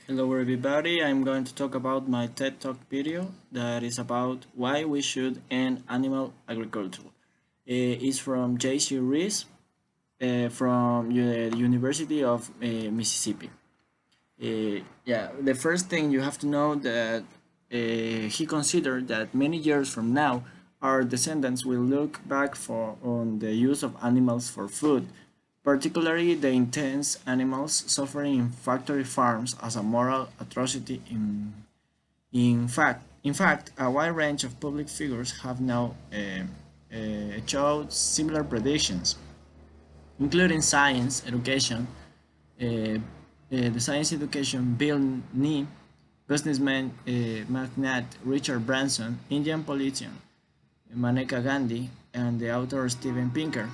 Hello everybody, I'm going to talk about my TED Talk video that is about why we should end animal agriculture. It's from J.C. Reese from the University of Mississippi. Yeah, the first thing you have to know that he considered that many years from now, our descendants will look back on the use of animals for food, particularly the intense animals suffering in factory farms as a moral atrocity. In fact, a wide range of public figures have now showed similar predictions, including science education the science education Bill Nye, businessman magnate Richard Branson, Indian politician Maneka Gandhi, and the author Steven Pinker.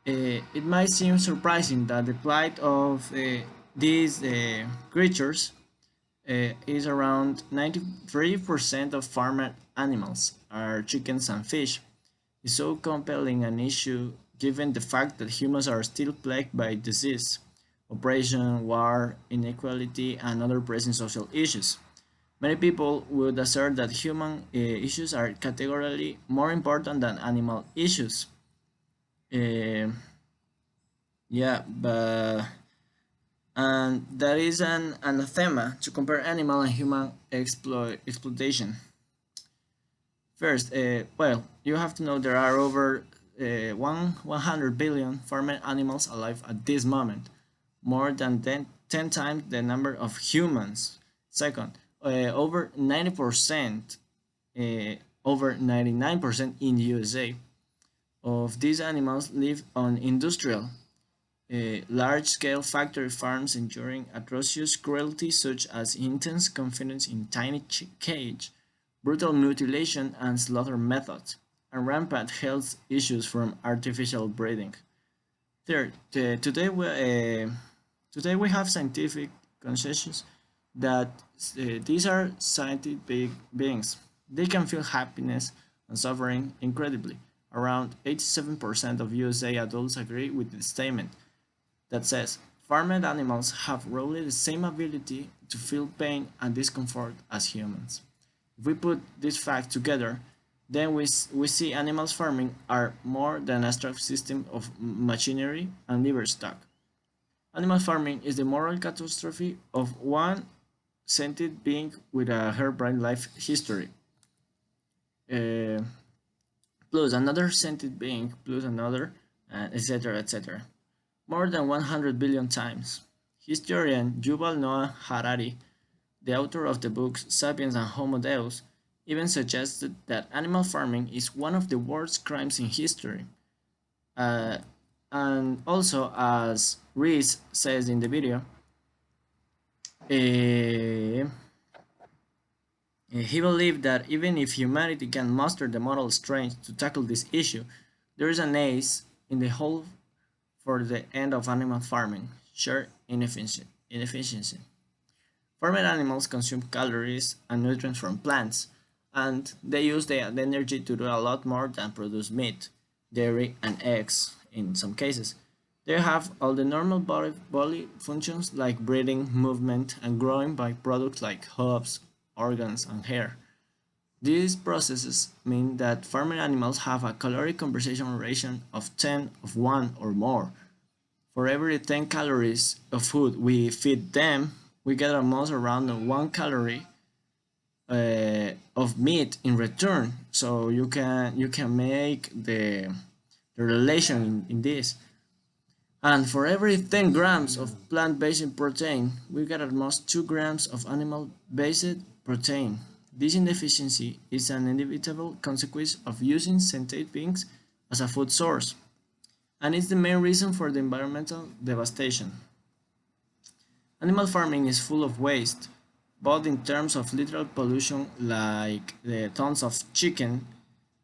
It might seem surprising that the plight of these creatures is around 93% of farmed animals are chickens and fish. Is so compelling an issue given the fact that humans are still plagued by disease, oppression, war, inequality, and other pressing social issues. Many people would assert that human issues are categorically more important than animal issues. Uh, yeah, but and that is an anathema to compare animal and human exploitation. First, you have to know there are over 100 billion farmed animals alive at this moment, more than 10 times the number of humans. Second, over 90%, over 99% in the USA of these animals live on industrial, large-scale factory farms enduring atrocious cruelty such as intense confinement in tiny cage, brutal mutilation and slaughter methods, and rampant health issues from artificial breeding. Third, today we have scientific consensus that these are scientific beings. They can feel happiness and suffering incredibly. Around 87% of USA adults agree with the statement that says farmed animals have roughly the same ability to feel pain and discomfort as humans. If we put these facts together, then we see animals farming are more than a abstract system of machinery and livestock. Animal farming is the moral catastrophe of one sentient being with a harebrained life history, uh, plus another sentient being, plus another, etc., etc. More than 100 billion times. Historian Yuval Noah Harari, the author of the books Sapiens and Homo Deus, even suggested that animal farming is one of the worst crimes in history. Uh, and also, as Reese says in the video, uh, he believed that even if humanity can muster the moral strength to tackle this issue, there is an ace in the hole for the end of animal farming: sheer inefficiency. Farmed animals consume calories and nutrients from plants, and they use the energy to do a lot more than produce meat, dairy, and eggs in some cases. They have all the normal body functions like breathing, movement, and growing byproducts like hooves, organs, and hair. These processes mean that farming animals have a caloric conversion ratio of 10 of 1 or more. For every 10 calories of food we feed them, we get almost around 1 calorie of meat in return. So you can make the relation in this. And for every 10 grams of plant-based protein, we get almost 2 grams of animal-based protein. This inefficiency is an inevitable consequence of using sentient beings as a food source, and it's the main reason for the environmental devastation. Animal farming is full of waste, both in terms of literal pollution like the tons of chicken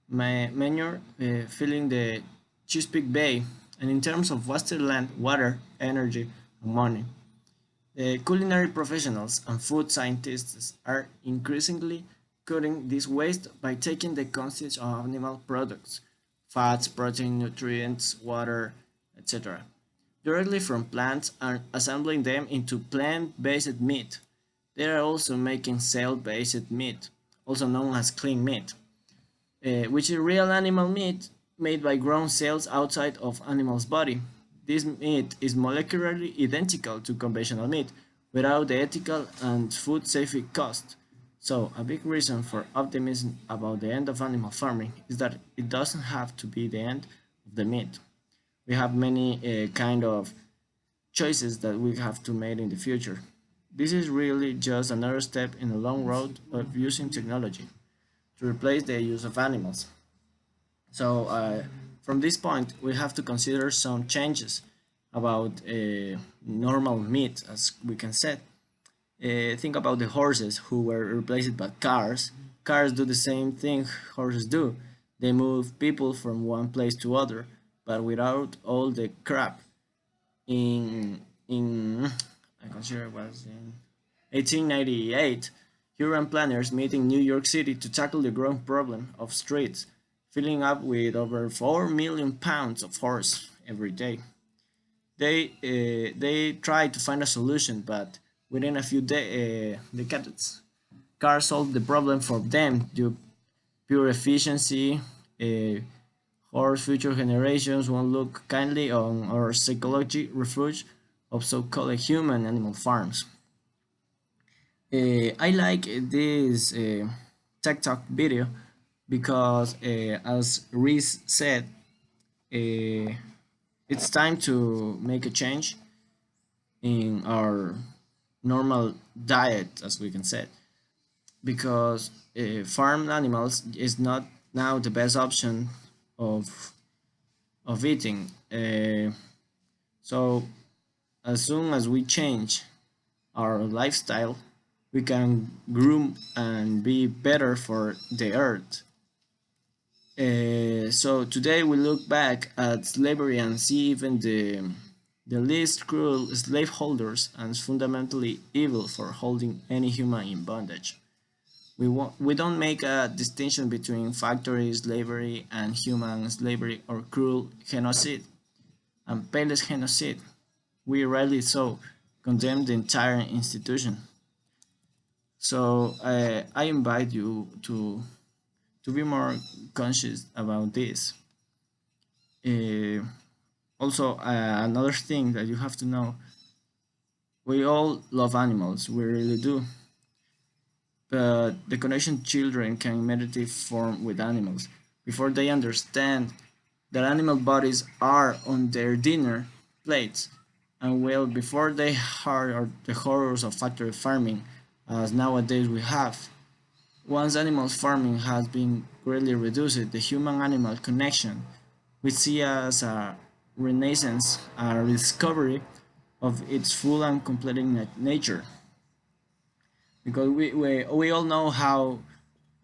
manure filling the Chesapeake Bay, and in terms of wasted land, water, energy, and money. Culinary professionals and food scientists are increasingly cutting this waste by taking the contents of animal products, fats, protein, nutrients, water, etc., directly from plants and assembling them into plant-based meat. They are also making cell-based meat, also known as clean meat, which is real animal meat made by grown cells outside of animal's body. This meat is molecularly identical to conventional meat without the ethical and food safety cost. So, a big reason for optimism about the end of animal farming is that it doesn't have to be the end of the meat. We have many kind of choices that we have to make in the future. This is really just another step in a long road of using technology to replace the use of animals. So, from this point, we have to consider some changes about normal meat, as we can say. Think about the horses who were replaced by cars. Cars do the same thing horses do. They move people from one place to other, but without all the crap. In I consider it was in 1898, urban planners met in New York City to tackle the growing problem of streets filling up with over 4 million pounds of horse every day. They tried to find a solution, but within a few decades, cars solved the problem for them due pure efficiency. Horse future generations won't look kindly on our psychology refuge of so-called human animal farms. I like this TikTok video because, as Reese said, uh, it's time to make a change in our normal diet, as we can say, because farmed animals is not now the best option of eating. So as soon as we change our lifestyle, we can groom and be better for the earth. So today we look back at slavery and see even the least cruel slaveholders as fundamentally evil for holding any human in bondage. We don't make a distinction between factory slavery and human slavery or cruel genocide and painless genocide. We rarely so condemn the entire institution. So I invite you to be more conscious about this. Uh, Also, another thing that you have to know: we all love animals, we really do. But the connection children can immediately form with animals before they understand that animal bodies are on their dinner plates, and well before they heard the horrors of factory farming, as nowadays we have. Once animal farming has been greatly reduced, the human-animal connection we see as a renaissance, a rediscovery of its full and complete nature. Because we all know how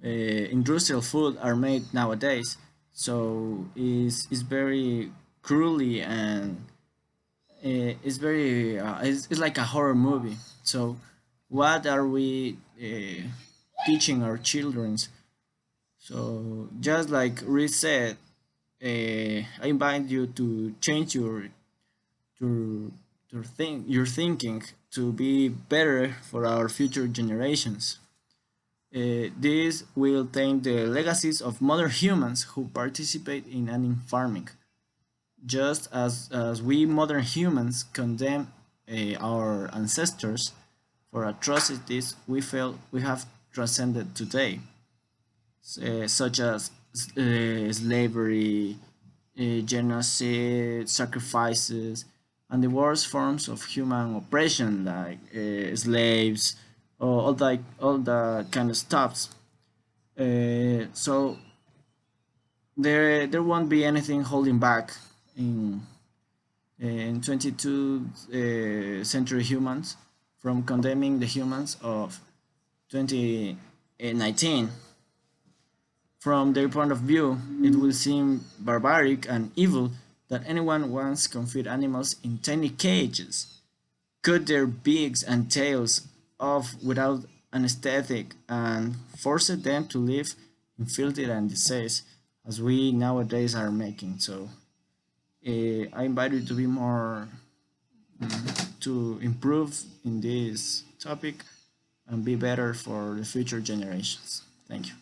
industrial food are made nowadays, so it's very cruelly and it's like a horror movie. So what are we teaching our children? So just like Reese said, I invite you to change your your thinking to be better for our future generations. This will thank the legacies of modern humans who participate in animal farming, just as we modern humans condemn our ancestors for atrocities we feel we have transcended today, such as slavery, genocide, sacrifices, and the worst forms of human oppression like slaves, or all that kind of stuff. So there won't be anything holding back in 22 century humans from condemning the humans of 2019. From their point of view, it will seem barbaric and evil that anyone once confined animals in tiny cages, cut their beaks and tails off without anesthetic, and forced them to live in filthy and disease, as we nowadays are making. So I invite you to be more. to improve in this topic and be better for the future generations. Thank you.